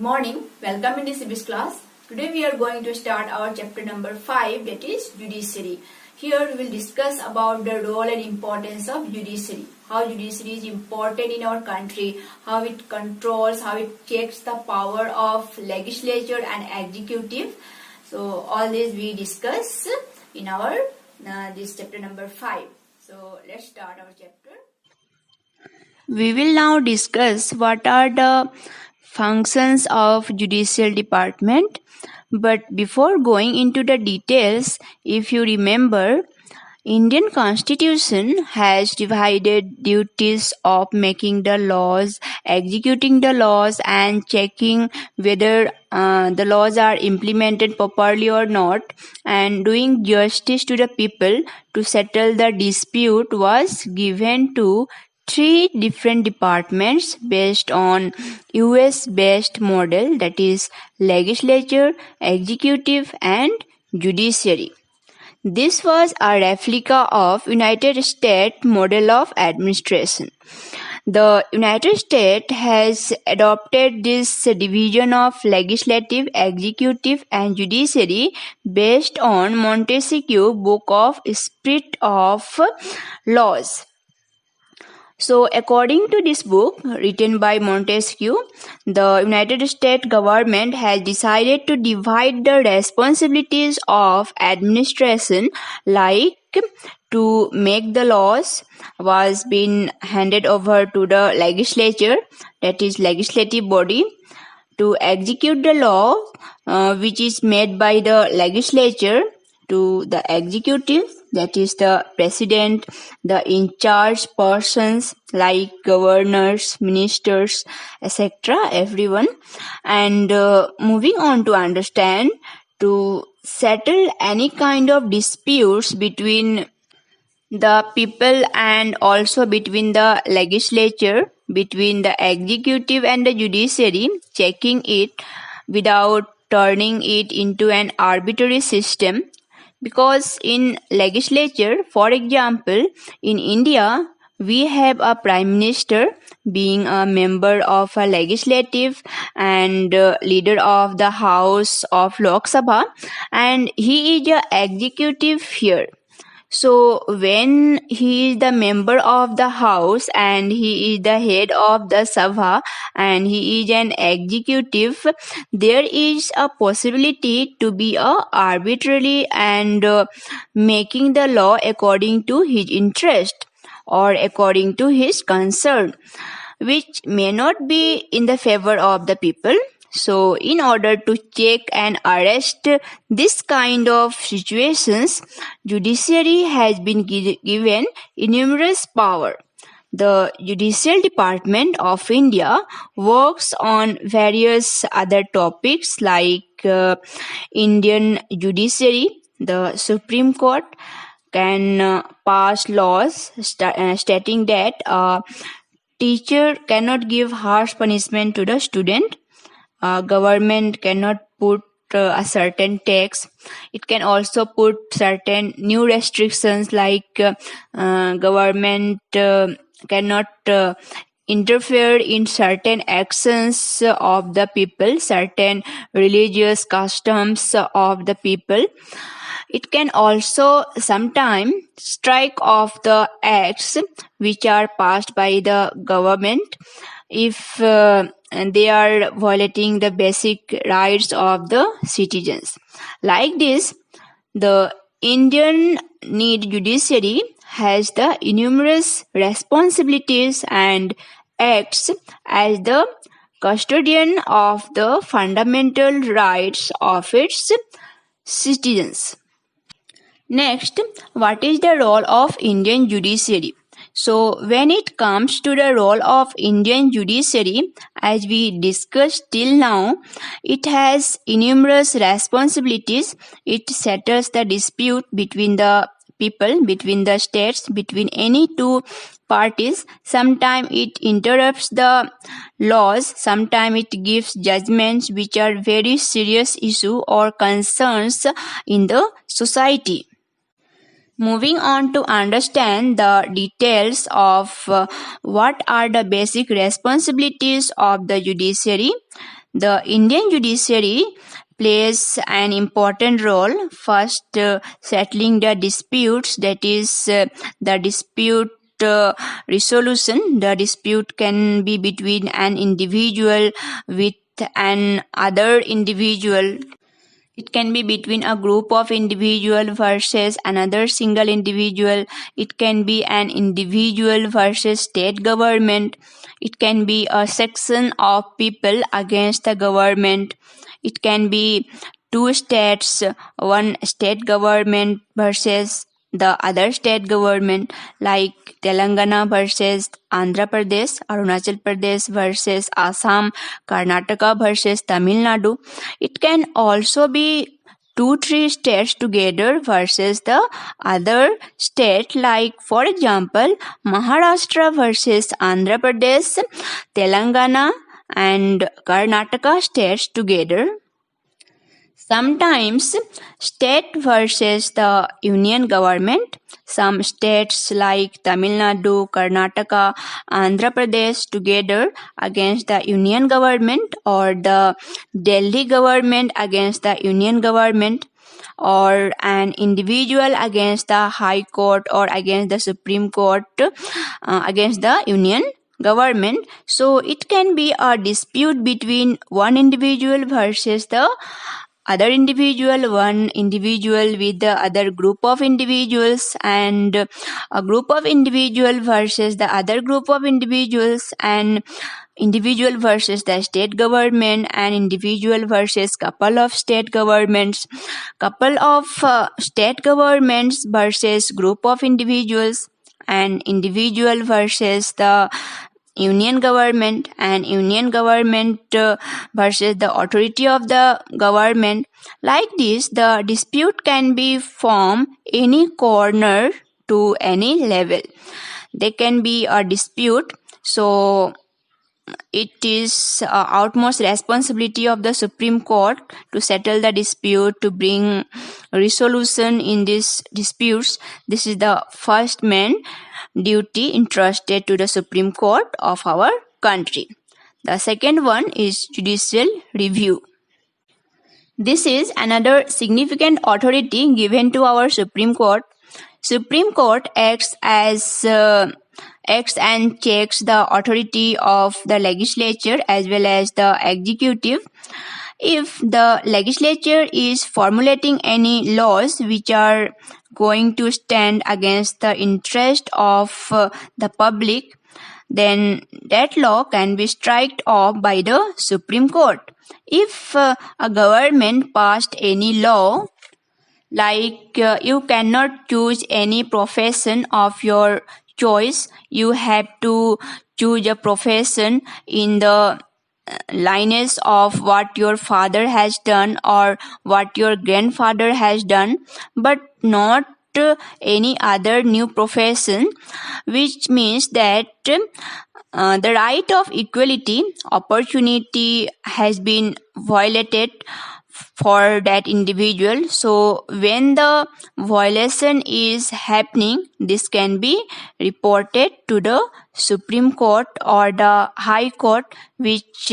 morning. Welcome in this civics class. Today we are going to start our chapter number 5, that is judiciary. Here we will discuss about the role and importance of judiciary. How judiciary is important in our country, how it controls, how it checks the power of legislature and executive. So all this we discuss in our this chapter number 5. So let's start our chapter. We will now discuss what are the functions of judicial department. But before going into the details, if you remember, Indian Constitution has divided duties of making the laws, executing the laws, and checking whether the laws are implemented properly or not, and doing justice to the people to settle the dispute was given to three different departments based on US based model, that is legislature, executive, and judiciary. This was a replica of United States model of administration. The United States has adopted this division of legislative, executive, and judiciary based on Montesquieu book of Spirit of Laws. So, according to this book written by Montesquieu, the United States government has decided to divide the responsibilities of administration, like to make the laws was being handed over to the legislature, that is legislative body, to execute the law which is made by the legislature, to the executive, that is the president, the in charge persons like governors, ministers, etc., everyone, and moving on to understand to settle any kind of disputes between the people and also between the legislature, between the executive and the judiciary, checking it without turning it into an arbitrary system. Because in legislature, for example, in India, we have a prime minister being a member of a legislative and leader of the house of Lok Sabha, and he is a executive here. So when he is the member of the house and he is the head of the Sabha and he is an executive, there is a possibility to be arbitrary and making the law according to his interest or according to his concern, which may not be in the favor of the people. So, in order to check and arrest this kind of situations, judiciary has been given enormous power. The Judicial Department of India works on various other topics like Indian judiciary, the Supreme Court can pass laws stating that a teacher cannot give harsh punishment to the student. Government cannot put a certain tax. It can also put certain new restrictions like government cannot interfere in certain actions of the people, certain religious customs of the people. It can also sometimes strike off the acts which are passed by the government if they are violating the basic rights of the citizens. Like this, the Indian judiciary has the enormous responsibilities and acts as the custodian of the fundamental rights of its citizens. Next, what is the role of Indian judiciary? So, when it comes to the role of Indian judiciary, as we discussed till now, it has enormous responsibilities. It settles the dispute between the people, between the states, between any two parties. Sometimes it interrupts the laws, sometimes it gives judgments which are very serious issue or concerns in the society. Moving on to understand the details of what are the basic responsibilities of the judiciary, The Indian judiciary plays an important role, first settling the disputes, that is the dispute resolution. The dispute can be between an individual with an other individual. It can be between a group of individual versus another single individual. It can be an individual versus state government. It can be a section of people against the government. It can be two states, one state government versus the other state government, like Telangana versus Andhra Pradesh, Arunachal Pradesh versus Assam, Karnataka versus Tamil Nadu. It can also be 2-3 states together versus the other state, like for example Maharashtra versus Andhra Pradesh, Telangana and Karnataka states together. Sometimes state versus the union government. Some states like Tamil Nadu, Karnataka, Andhra Pradesh together against the union government, or the Delhi government against the union government, or an individual against the High Court or against the Supreme Court against the union government. So it can be a dispute between one individual versus the other individual, one individual with the other group of individuals, and a group of individual versus the other group of individuals, and individual versus the state government, and individual versus couple of state governments, couple of state governments versus group of individuals, and individual versus the union government, and union government versus the authority of the government. Like this, the dispute can be from any corner to any level. There can be a dispute, so it is utmost responsibility of the Supreme Court to settle the dispute, to bring resolution in these disputes. This is the first main duty entrusted to the Supreme Court of our country. The second one is judicial review. This is another significant authority given to our Supreme Court. Supreme Court acts and checks the authority of the legislature as well as the executive. If the legislature is formulating any laws which are going to stand against the interest of the public, then that law can be struck off by the Supreme Court. If a government passed any law, like you cannot choose any profession of your choice, you have to choose a profession in the lineage of what your father has done or what your grandfather has done, but not any other new profession, which means that the right of equality, opportunity has been violated for that individual. So when the violation is happening, this can be reported to the Supreme Court or the High Court, which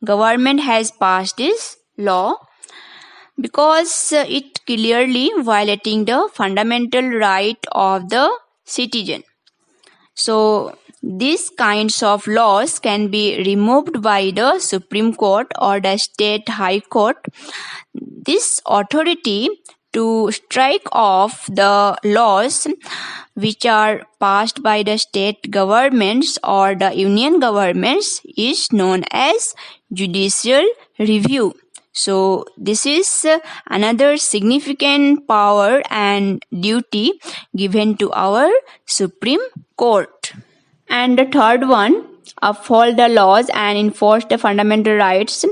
government has passed this law, because it clearly violating the fundamental right of the citizen. So these kinds of laws can be removed by the Supreme Court or the State High Court. This authority to strike off the laws which are passed by the state governments or the union governments is known as judicial review. So this is another significant power and duty given to our Supreme Court. And the third one, uphold the laws and enforce the fundamental rights.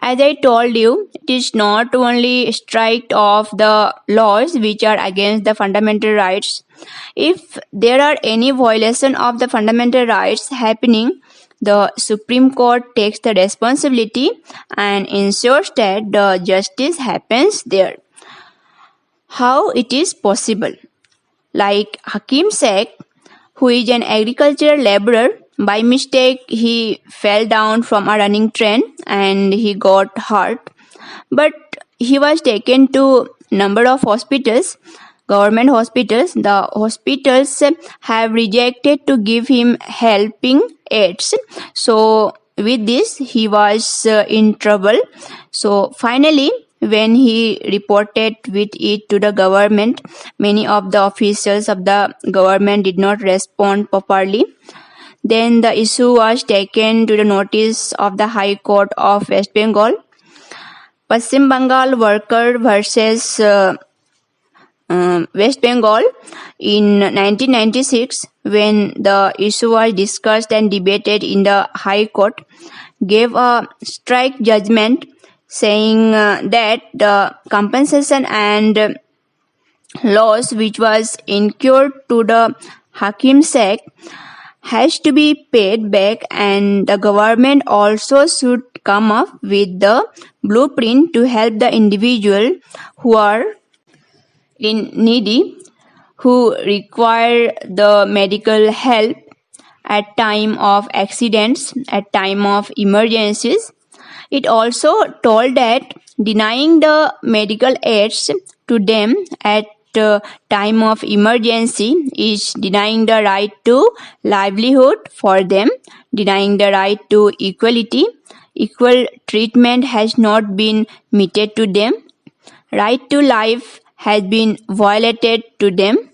As I told you, it is not only strike off the laws which are against the fundamental rights. If there are any violation of the fundamental rights happening, the Supreme Court takes the responsibility and ensures that the justice happens there. How it is possible? Like Hakim Sheikh, who is an agricultural laborer, by mistake he fell down from a running train and he got hurt, but he was taken to number of hospitals, government hospitals. The hospitals have rejected to give him helping aids, so with this he was in trouble. So finally, when he reported with it to the government, many of the officials of the government did not respond properly. Then the issue was taken to the notice of the High Court of West Bengal. Paschim Bengal Worker versus West Bengal in 1996, when the issue was discussed and debated in the High Court, gave a strike judgment saying that the compensation and loss which was incurred to the Hakim Sheikh has to be paid back, and the government also should come up with the blueprint to help the individual who are in needy, who require the medical help at time of accidents, at time of emergencies. It also told that denying the medical aids to them at time of emergency is denying the right to livelihood for them, denying the right to equality. Equal treatment has not been meted to them. Right to life has been violated to them.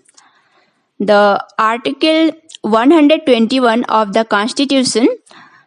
The Article 121 of the Constitution,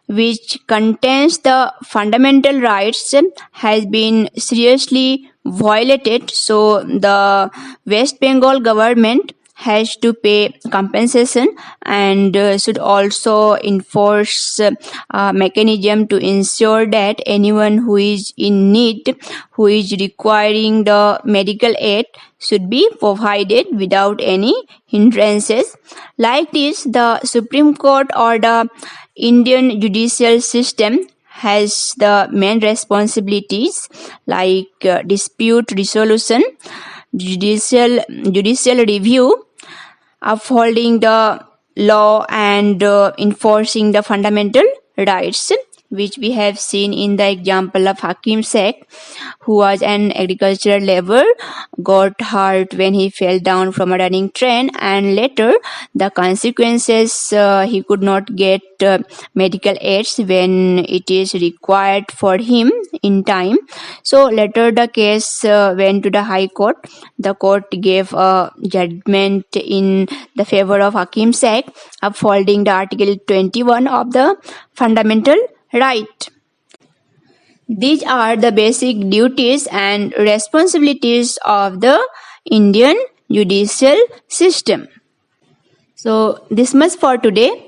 which contains the fundamental rights, has been seriously violated. So the West Bengal government has to pay compensation and should also enforce a mechanism to ensure that anyone who is in need, who is requiring the medical aid, should be provided without any hindrances. Like this, the Supreme Court or the Indian judicial system has the main responsibilities like dispute resolution, judicial review, upholding the law, and enforcing the fundamental rights, which we have seen in the example of Hakim Sheikh, who was an agricultural laborer, got hurt when he fell down from a running train, and later the consequences, he could not get medical aids when it is required for him in time. So later the case went to the High Court. The court gave a judgment in the favor of Hakim Sheikh, upholding the Article 21 of the fundamental right. These are the basic duties and responsibilities of the Indian judicial system. So this much for today.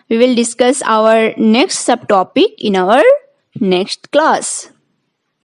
We will discuss our next subtopic in our next class.